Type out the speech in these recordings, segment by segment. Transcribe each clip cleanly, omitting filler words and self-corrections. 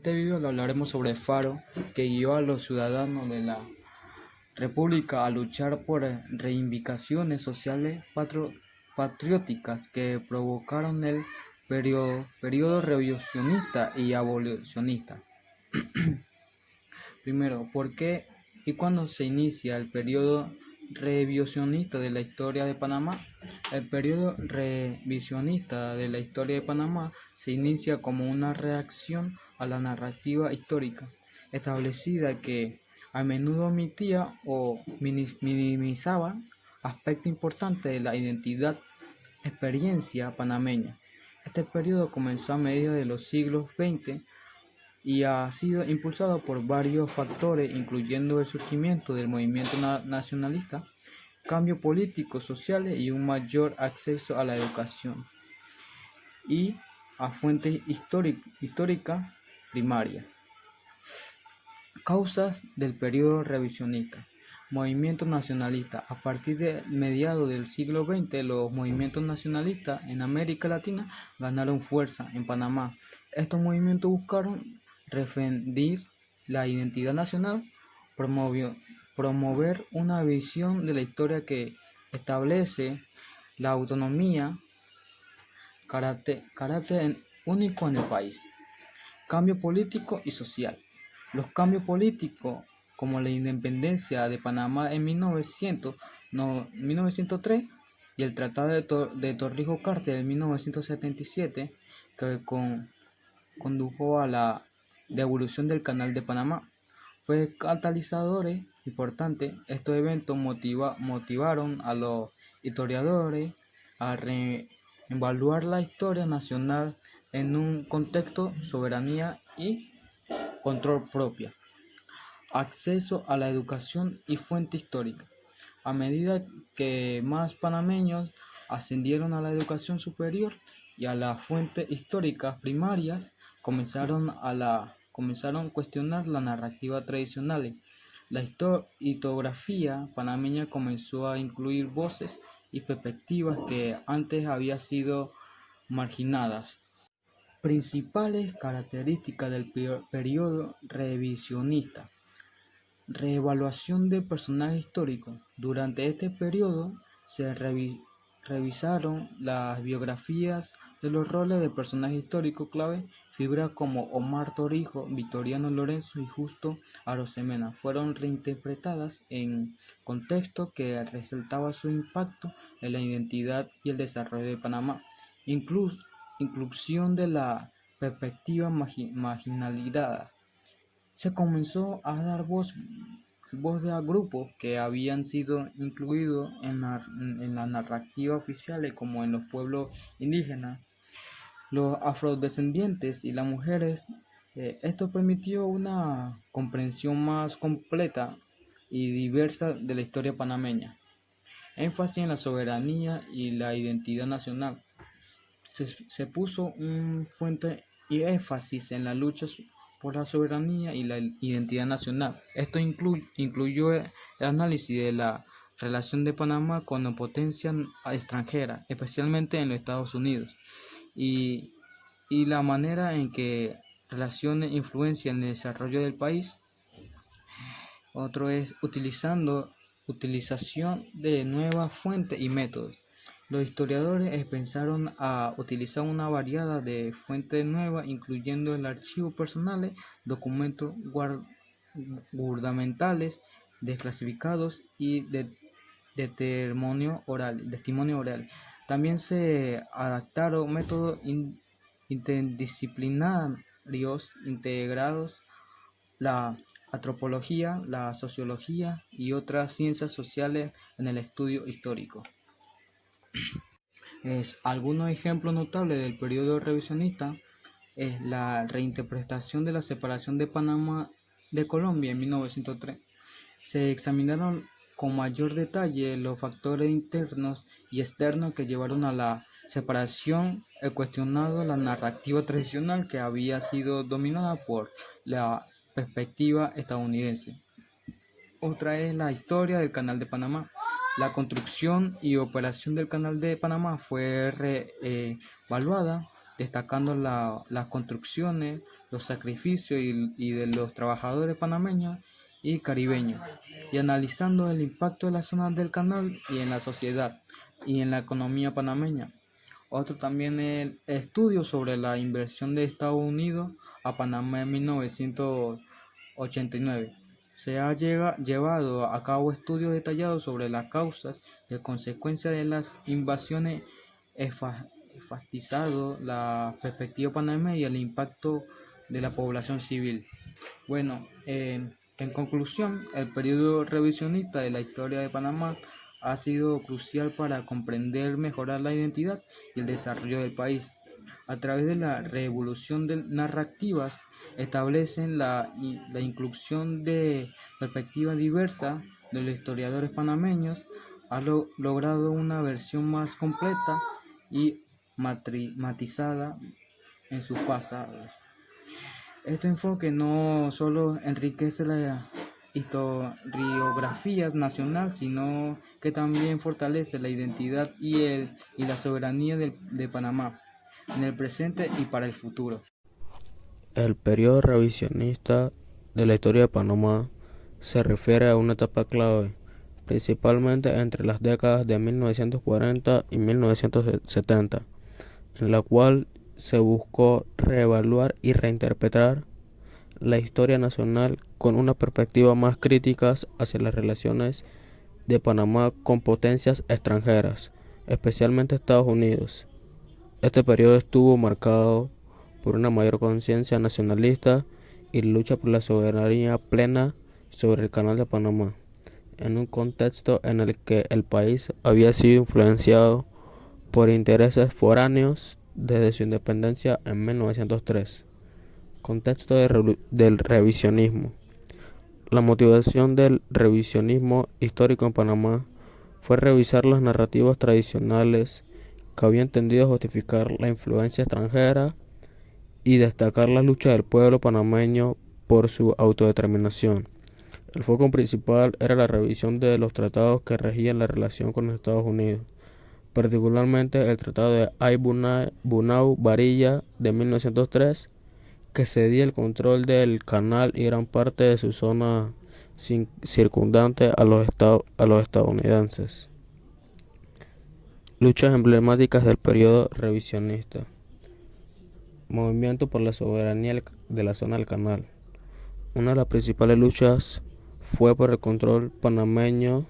este video le hablaremos sobre Faro, que guió a los ciudadanos de la República a luchar por reivindicaciones sociales patrióticas que provocaron el periodo revisionista y abolicionista. Primero, ¿por qué y cuándo se inicia el periodo revisionista de la historia de Panamá? El periodo revisionista de la historia de Panamá se inicia como una reacción a la narrativa histórica establecida que a menudo omitía o minimizaba aspectos importantes de la identidad experiencia panameña. Este periodo comenzó a mediados de los siglos XX y ha sido impulsado por varios factores, incluyendo el surgimiento del movimiento nacionalista, cambios políticos, sociales y un mayor acceso a la educación y a fuentes históricas primarias. Causas del periodo revisionista. Movimiento nacionalista. A partir de mediados del siglo XX, los movimientos nacionalistas en América Latina ganaron fuerza en Panamá. Estos movimientos buscaron defender la identidad nacional, promover una visión de la historia que establece la autonomía, carácter único en el país. Cambio político y social. Los cambios políticos, como la independencia de Panamá en 1903 y el Tratado de Torrijos-Carter en 1977, que condujo a la devolución del Canal de Panamá, fue catalizadores importantes. Estos eventos motivaron a los historiadores a reevaluar la historia nacional en un contexto de soberanía y control propia. Acceso a la educación y fuente histórica. A medida que más panameños ascendieron a la educación superior y a las fuentes históricas primarias, comenzaron a cuestionar la narrativa tradicional. La historiografía panameña comenzó a incluir voces y perspectivas que antes habían sido marginadas. Principales características del periodo revisionista. Reevaluación de personajes históricos. Durante este periodo se revisaron las biografías de los roles de personajes históricos clave. Figuras como Omar Torrijos, Victoriano Lorenzo y Justo Arosemena fueron reinterpretadas en contexto que resaltaba su impacto en la identidad y el desarrollo de Panamá. Inclusión de la perspectiva marginalizada. Se comenzó a dar voz a grupos que habían sido incluidos en la narrativa oficial, como en los pueblos indígenas, los afrodescendientes y las mujeres. Esto permitió una comprensión más completa y diversa de la historia panameña. Énfasis en la soberanía y la identidad nacional. Se puso un fuerte y énfasis en la lucha por la soberanía y la identidad nacional. Esto incluyó el análisis de la relación de Panamá con la potencia extranjera, especialmente en los Estados Unidos, y la manera en que relaciones influencian el desarrollo del país. Otro es utilización de nuevas fuentes y métodos. Los historiadores empezaron a utilizar una variedad de fuentes nuevas, incluyendo el archivo personales, documentos gubernamentales, desclasificados y testimonio oral. También se adaptaron métodos interdisciplinarios integrados, la antropología, la sociología y otras ciencias sociales en el estudio histórico. Algunos ejemplos notables del periodo revisionista es la reinterpretación de la separación de Panamá de Colombia en 1903. Se examinaron con mayor detalle los factores internos y externos que llevaron a la separación, cuestionando la narrativa tradicional que había sido dominada por la perspectiva estadounidense. Otra es la historia del Canal de Panamá. La construcción y operación del Canal de Panamá fue reevaluada, destacando las construcciones, los sacrificios y de los trabajadores panameños y caribeños, y analizando el impacto de las zonas del canal y en la sociedad y en la economía panameña. Otro también es el estudio sobre la inversión de Estados Unidos a Panamá en 1989. Se ha llevado a cabo estudios detallados sobre las causas y consecuencias de las invasiones, enfatizando la perspectiva panameña y el impacto de la población civil. Bueno, en conclusión, el periodo revisionista de la historia de Panamá ha sido crucial para comprender, mejorar la identidad y el desarrollo del país. A través de la revolución de narrativas, establecen la inclusión de perspectivas diversas de los historiadores panameños, ha logrado una versión más completa y matizada en sus pasados. Este enfoque no solo enriquece la historiografía nacional, sino que también fortalece la identidad y la soberanía de Panamá en el presente y para el futuro. El periodo revisionista de la historia de Panamá se refiere a una etapa clave, principalmente entre las décadas de 1940 y 1970, en la cual se buscó reevaluar y reinterpretar la historia nacional con una perspectiva más crítica hacia las relaciones de Panamá con potencias extranjeras, especialmente Estados Unidos. Este periodo estuvo marcado por una mayor conciencia nacionalista y lucha por la soberanía plena sobre el Canal de Panamá, en un contexto en el que el país había sido influenciado por intereses foráneos desde su independencia en 1903. Contexto del revisionismo. La motivación del revisionismo histórico en Panamá fue revisar las narrativas tradicionales que habían tendido a justificar la influencia extranjera y destacar la lucha del pueblo panameño por su autodeterminación. El foco principal era la revisión de los tratados que regían la relación con los Estados Unidos, particularmente el Tratado de Bunau-Varilla de 1903, que cedía el control del canal y gran parte de su zona circundante a los estadounidenses. Luchas emblemáticas del periodo revisionista. Movimiento por la soberanía de la zona del canal. Una de las principales luchas fue por el control panameño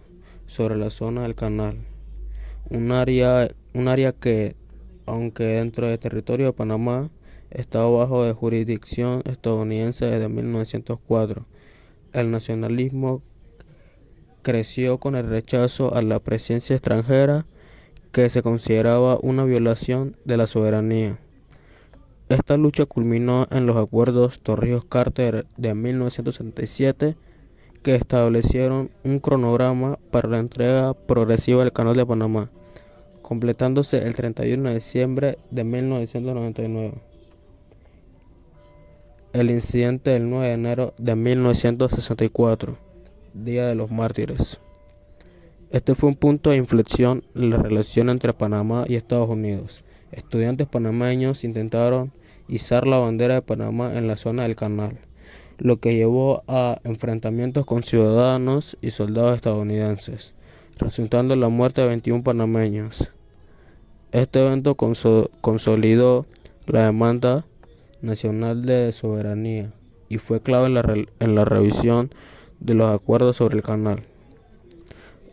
sobre la zona del canal, un área que, aunque dentro del territorio de Panamá, estaba bajo de jurisdicción estadounidense desde 1904. El nacionalismo creció con el rechazo a la presencia extranjera, que se consideraba una violación de la soberanía. Esta lucha culminó en los acuerdos Torrijos-Carter de 1967, que establecieron un cronograma para la entrega progresiva del Canal de Panamá, completándose el 31 de diciembre de 1999. El incidente del 9 de enero de 1964, Día de los Mártires. Este fue un punto de inflexión en la relación entre Panamá y Estados Unidos. Estudiantes panameños intentaron izar la bandera de Panamá en la zona del canal, lo que llevó a enfrentamientos con ciudadanos y soldados estadounidenses, resultando en la muerte de 21 panameños. Este evento consolidó la demanda nacional de soberanía y fue clave en la revisión de los acuerdos sobre el canal.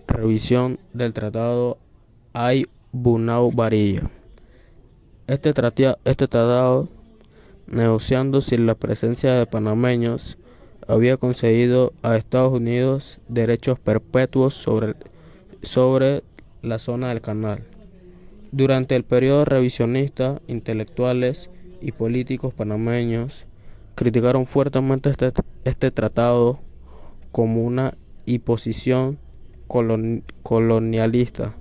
Revisión del Tratado Bunau-Varilla. Este tratado, negociando sin la presencia de panameños, había concedido a Estados Unidos derechos perpetuos sobre la zona del canal. Durante el periodo revisionista, intelectuales y políticos panameños criticaron fuertemente este tratado como una imposición colonialista,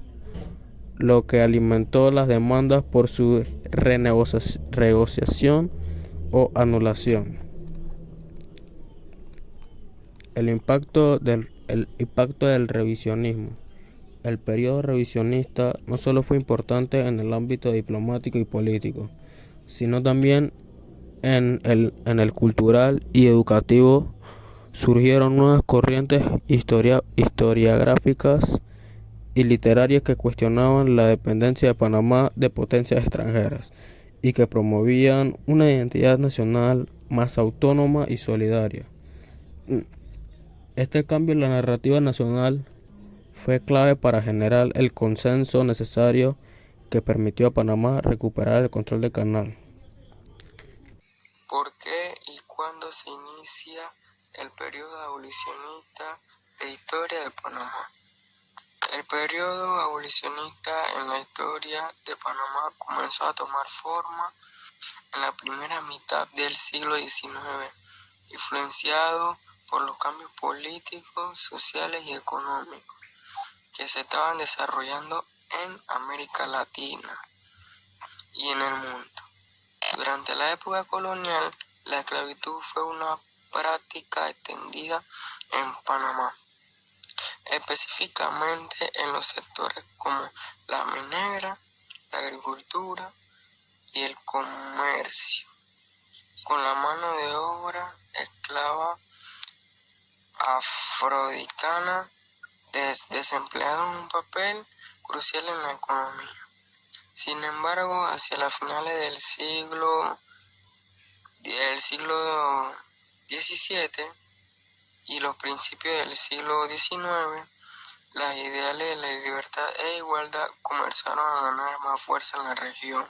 lo que alimentó las demandas por su renegociación o anulación. El impacto del revisionismo. El periodo revisionista no solo fue importante en el ámbito diplomático y político, sino también en el cultural y educativo surgieron nuevas corrientes historiográficas y literarias que cuestionaban la dependencia de Panamá de potencias extranjeras y que promovían una identidad nacional más autónoma y solidaria. Este cambio en la narrativa nacional fue clave para generar el consenso necesario que permitió a Panamá recuperar el control del canal. ¿Por qué y cuándo se inicia el periodo abolicionista de historia de Panamá? El periodo abolicionista en la historia de Panamá comenzó a tomar forma en la primera mitad del siglo XIX, influenciado por los cambios políticos, sociales y económicos que se estaban desarrollando en América Latina y en el mundo. Durante la época colonial, la esclavitud fue una práctica extendida en Panamá, específicamente en los sectores como la minera, la agricultura y el comercio, con la mano de obra esclava afrodicana desempeñando un papel crucial en la economía. Sin embargo, hacia las finales del siglo XVII y los principios del siglo XIX, las ideales de la libertad e igualdad comenzaron a ganar más fuerza en la región.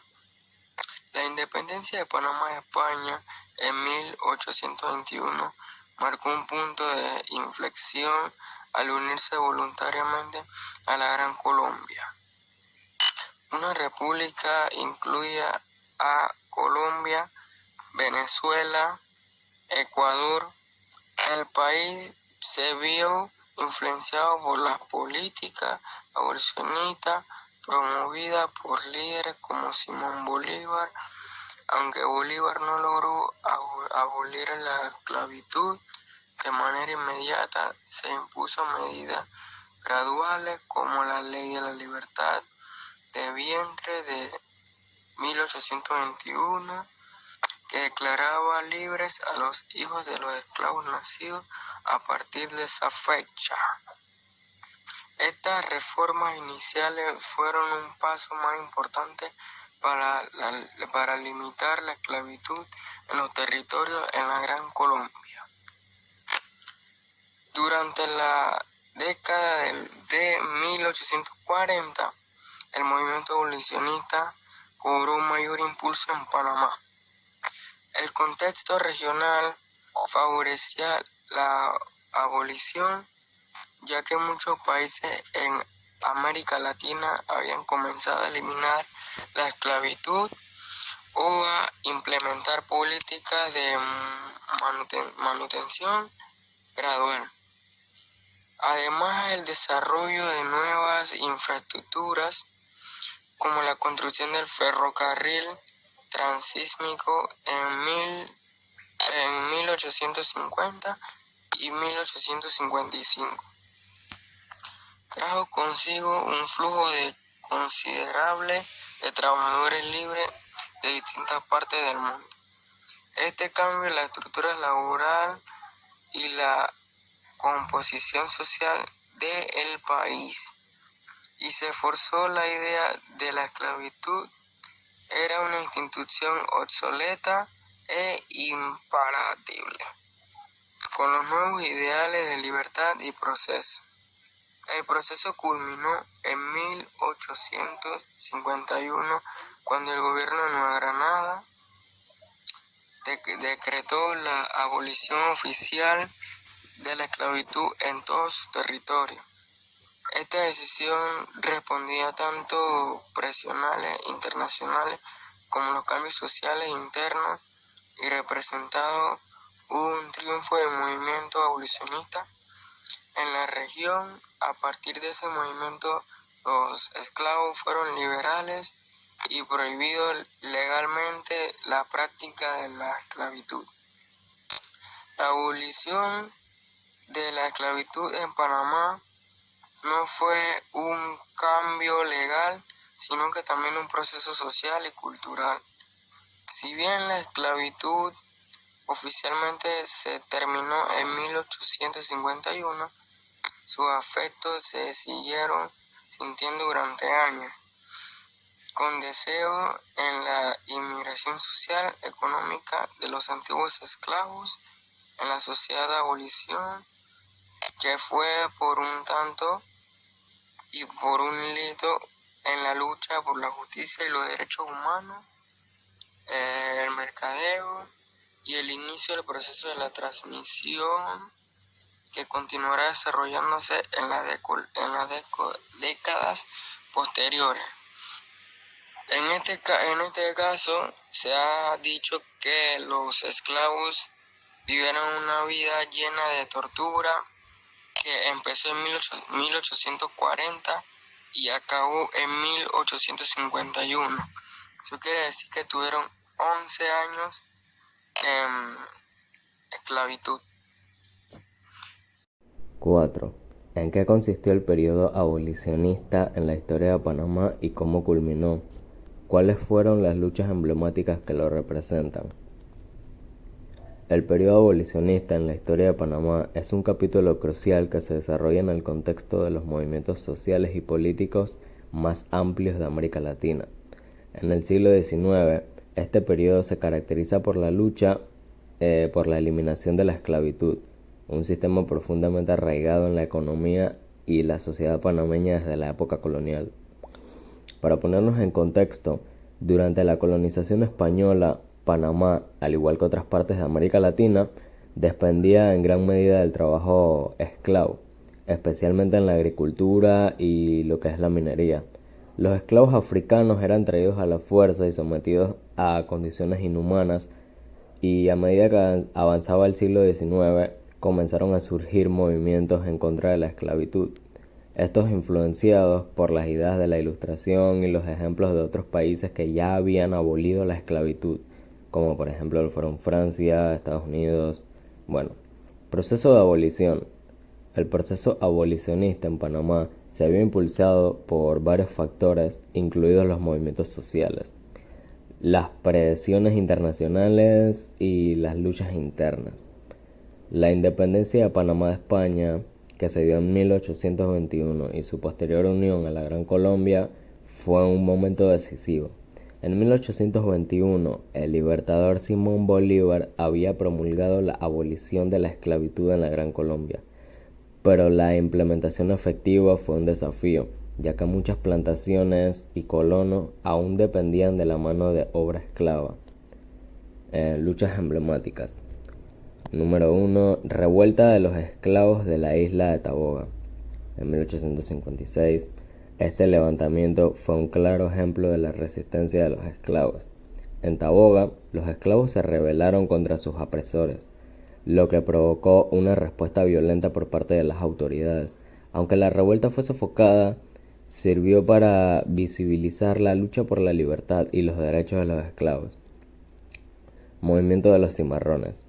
La independencia de Panamá de España en 1821 marcó un punto de inflexión al unirse voluntariamente a la Gran Colombia. Una república incluía a Colombia, Venezuela, Ecuador. El país se vio influenciado por las políticas abolicionistas promovidas por líderes como Simón Bolívar. Aunque Bolívar no logró abolir la esclavitud de manera inmediata, se impuso medidas graduales como la Ley de la Libertad de Vientre de 1821, que declaraba libres a los hijos de los esclavos nacidos a partir de esa fecha. Estas reformas iniciales fueron un paso más importante para limitar la esclavitud en los territorios en la Gran Colombia. Durante la década de 1840, el movimiento abolicionista cobró mayor impulso en Panamá. El contexto regional favorecía la abolición, ya que muchos países en América Latina habían comenzado a eliminar la esclavitud o a implementar políticas de manutención gradual. Además, el desarrollo de nuevas infraestructuras, como la construcción del ferrocarril transísmico en 1850 y 1855, trajo consigo un flujo considerable de trabajadores libres de distintas partes del mundo. Este cambio en la estructura laboral y la composición social del país, y se forzó la idea de la esclavitud era una institución obsoleta e imparable, con los nuevos ideales de libertad y proceso. El proceso culminó en 1851, cuando el gobierno de Nueva Granada decretó la abolición oficial de la esclavitud en todo su territorio. Esta decisión respondía tanto presiones internacionales como los cambios sociales internos y representado un triunfo del movimiento abolicionista en la región. A partir de ese movimiento, los esclavos fueron liberales y prohibido legalmente la práctica de la esclavitud. La abolición de la esclavitud en Panamá no fue un cambio legal, sino que también un proceso social y cultural. Si bien la esclavitud oficialmente se terminó en 1851, sus efectos se siguieron sintiendo durante años, con deseo en la inmigración social, económica de los antiguos esclavos en la sociedad de abolición, que fue por un tanto y por un hito en la lucha por la justicia y los derechos humanos, el mercadeo y el inicio del proceso de la transmisión que continuará desarrollándose en las décadas posteriores. En este caso se ha dicho que los esclavos vivieron una vida llena de tortura que empezó en 1840 y acabó en 1851. Eso quiere decir que tuvieron 11 años en esclavitud. 4. ¿En qué consistió el periodo abolicionista en la historia de Panamá y cómo culminó? ¿Cuáles fueron las luchas emblemáticas que lo representan? El periodo abolicionista en la historia de Panamá es un capítulo crucial que se desarrolla en el contexto de los movimientos sociales y políticos más amplios de América Latina. En el siglo XIX, este periodo se caracteriza por la lucha por la eliminación de la esclavitud, un sistema profundamente arraigado en la economía y la sociedad panameña desde la época colonial. Para ponernos en contexto, durante la colonización española, Panamá, al igual que otras partes de América Latina, dependía en gran medida del trabajo esclavo, especialmente en la agricultura y lo que es la minería. Los esclavos africanos eran traídos a la fuerza y sometidos a condiciones inhumanas, y a medida que avanzaba el siglo XIX, comenzaron a surgir movimientos en contra de la esclavitud. Estos influenciados por las ideas de la Ilustración y los ejemplos de otros países que ya habían abolido la esclavitud, como por ejemplo lo fueron Francia, Estados Unidos. Proceso de abolición. El proceso abolicionista en Panamá se había impulsado por varios factores, incluidos los movimientos sociales, las presiones internacionales y las luchas internas. La independencia de Panamá de España, que se dio en 1821, y su posterior unión a la Gran Colombia, fue un momento decisivo. En 1821, el libertador Simón Bolívar había promulgado la abolición de la esclavitud en la Gran Colombia, pero la implementación efectiva fue un desafío, ya que muchas plantaciones y colonos aún dependían de la mano de obra esclava. Luchas emblemáticas. Número 1. Revuelta de los esclavos de la isla de Taboga. En 1856, este levantamiento fue un claro ejemplo de la resistencia de los esclavos. En Taboga, los esclavos se rebelaron contra sus opresores, lo que provocó una respuesta violenta por parte de las autoridades. Aunque la revuelta fue sofocada, sirvió para visibilizar la lucha por la libertad y los derechos de los esclavos. Movimiento de los cimarrones.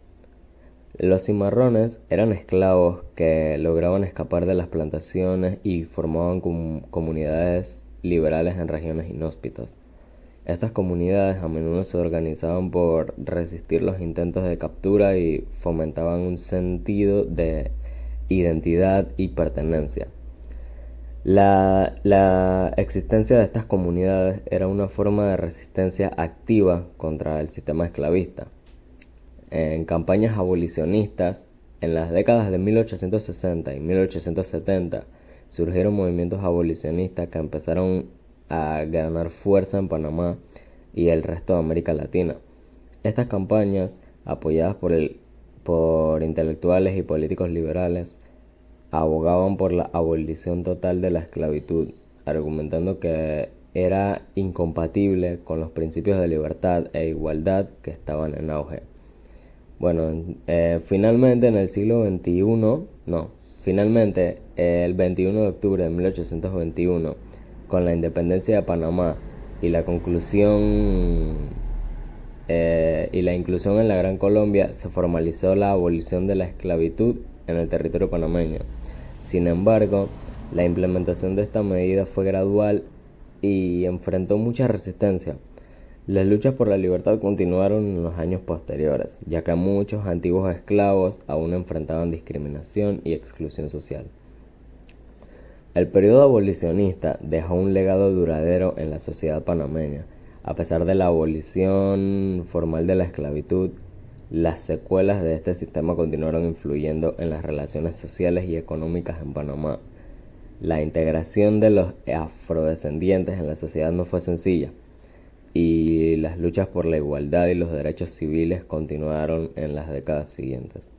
Los cimarrones eran esclavos que lograban escapar de las plantaciones y formaban comunidades liberales en regiones inhóspitas. Estas comunidades a menudo se organizaban por resistir los intentos de captura y fomentaban un sentido de identidad y pertenencia. La existencia de estas comunidades era una forma de resistencia activa contra el sistema esclavista. En campañas abolicionistas, en las décadas de 1860 y 1870, surgieron movimientos abolicionistas que empezaron a ganar fuerza en Panamá y el resto de América Latina. Estas campañas, apoyadas por intelectuales y políticos liberales, abogaban por la abolición total de la esclavitud, argumentando que era incompatible con los principios de libertad e igualdad que estaban en auge. Finalmente el 21 de octubre de 1821, con la independencia de Panamá y la inclusión en la Gran Colombia, se formalizó la abolición de la esclavitud en el territorio panameño. Sin embargo, la implementación de esta medida fue gradual y enfrentó mucha resistencia. Las luchas por la libertad continuaron en los años posteriores, ya que muchos antiguos esclavos aún enfrentaban discriminación y exclusión social. El periodo abolicionista dejó un legado duradero en la sociedad panameña. A pesar de la abolición formal de la esclavitud, las secuelas de este sistema continuaron influyendo en las relaciones sociales y económicas en Panamá. La integración de los afrodescendientes en la sociedad no fue sencilla, y las luchas por la igualdad y los derechos civiles continuaron en las décadas siguientes.